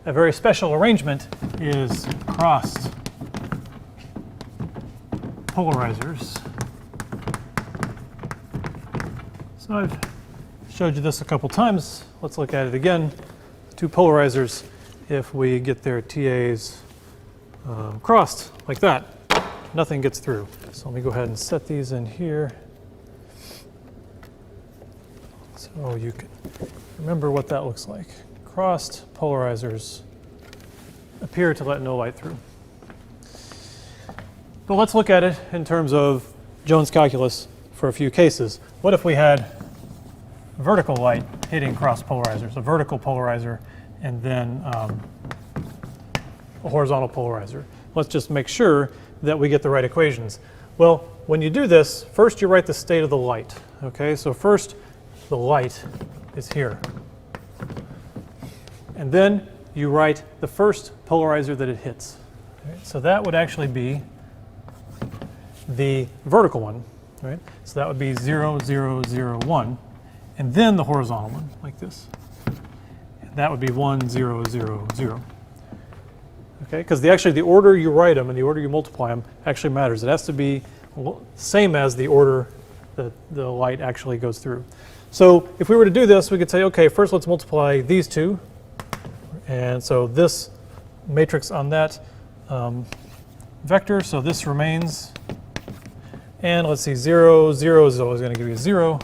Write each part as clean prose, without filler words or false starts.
a very special arrangement is crossed polarizers. So I've showed you this a couple times. Let's look at it again. Two polarizers, if we get their TAs crossed like that, nothing gets through. So let me go ahead and set these in here so you can remember what that looks like. Crossed polarizers appear to let no light through. But let's look at it in terms of Jones calculus for a few cases. What if we had vertical light hitting cross polarizers, a vertical polarizer, and then a horizontal polarizer? Let's just make sure that we get the right equations. Well, when you do this, first you write the state of the light. Okay, so first the light is here. And then you write the first polarizer that it hits. Right? So that would actually be the vertical one. Right? So that would be 0, 0, 0, 1. And then the horizontal one, like this. And that would be 1, 0, 0, 0. Okay, because actually the order you write them and the order you multiply them actually matters. It has to be same as the order that the light actually goes through. So if we were to do this, we could say, okay, first let's multiply these two. And so this matrix on that vector, so this remains. And let's see, 0, 0 is always going to give you 0.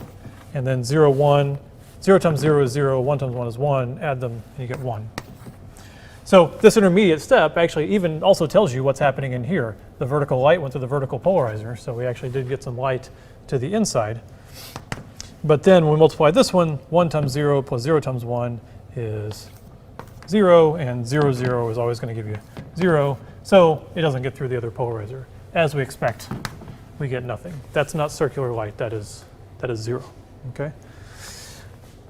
And then 0, 1. 0 times 0 is 0, 1 times 1 is 1. Add them, and you get 1. So this intermediate step actually even also tells you what's happening in here. The vertical light went to the vertical polarizer, so we actually did get some light to the inside. But then when we multiply this one, 1 times 0 plus 0 times 1 is 0, and 0, 0 is always going to give you 0. So it doesn't get through the other polarizer. As we expect, we get nothing. That's not circular light, that is 0. Okay?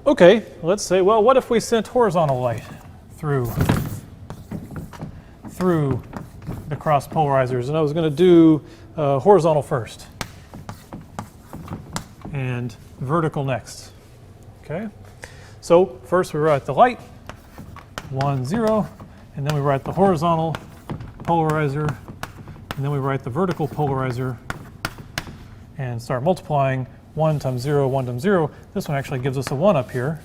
Okay, let's say, well, what if we sent horizontal light through the cross polarizers? And I was going to do horizontal first and vertical next. Okay? So first we write the light, 1, 0, and then we write the horizontal polarizer, and then we write the vertical polarizer and start multiplying. 1 times 0, 1 times 0. This one actually gives us a 1 up here,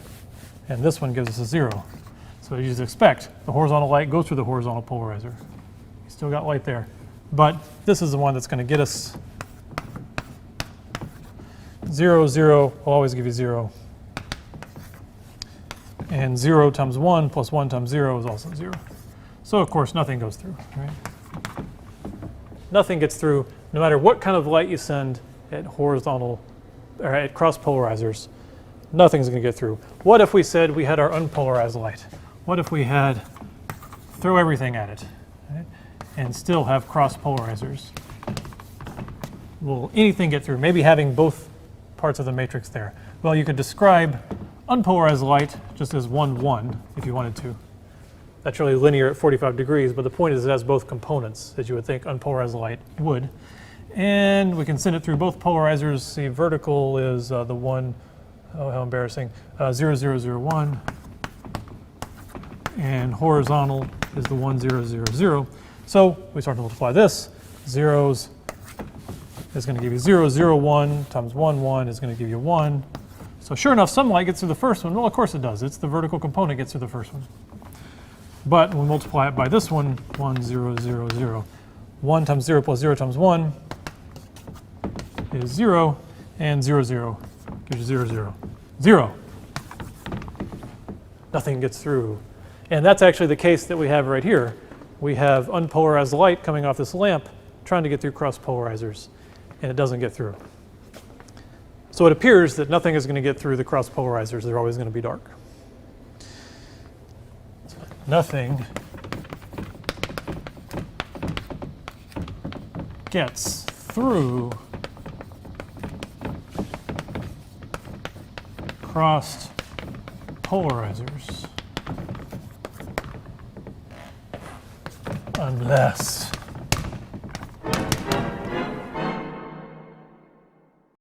and this one gives us a 0. So you just expect the horizontal light goes through the horizontal polarizer. You still got light there. But this is the one that's going to get us 0, 0 will always give you 0. And 0 times 1 plus 1 times 0 is also 0. So of course nothing goes through, right? Nothing gets through no matter what kind of light you send at horizontal or at cross polarizers. Nothing's going to get through. What if we said we had our unpolarized light? What if we had throw everything at it, right, and still have cross polarizers? Will anything get through? Maybe having both parts of the matrix there. Well, you could describe unpolarized light just as 1, 1 if you wanted to. That's really linear at 45 degrees, but the point is it has both components as you would think unpolarized light would. And we can send it through both polarizers. See, vertical is the 1, oh, how embarrassing, 0, 0, 0, 1. And horizontal is the 1, 0, 0, 0. So we start to multiply this. Zeros is going to give you 0, 0, 1 times 1, 1 is going to give you 1. So sure enough, some light gets through the first one. Well, of course it does. It's the vertical component gets through the first one. But when we multiply it by this one, 1, 0, 0, 0. 1 times 0 plus 0 times 1 is 0, and 0, 0 gives you 0, 0. 0. Nothing gets through. And that's actually the case that we have right here. We have unpolarized light coming off this lamp trying to get through cross polarizers, and it doesn't get through. So it appears that nothing is going to get through the cross polarizers. They're always going to be dark. Nothing gets through crossed polarizers unless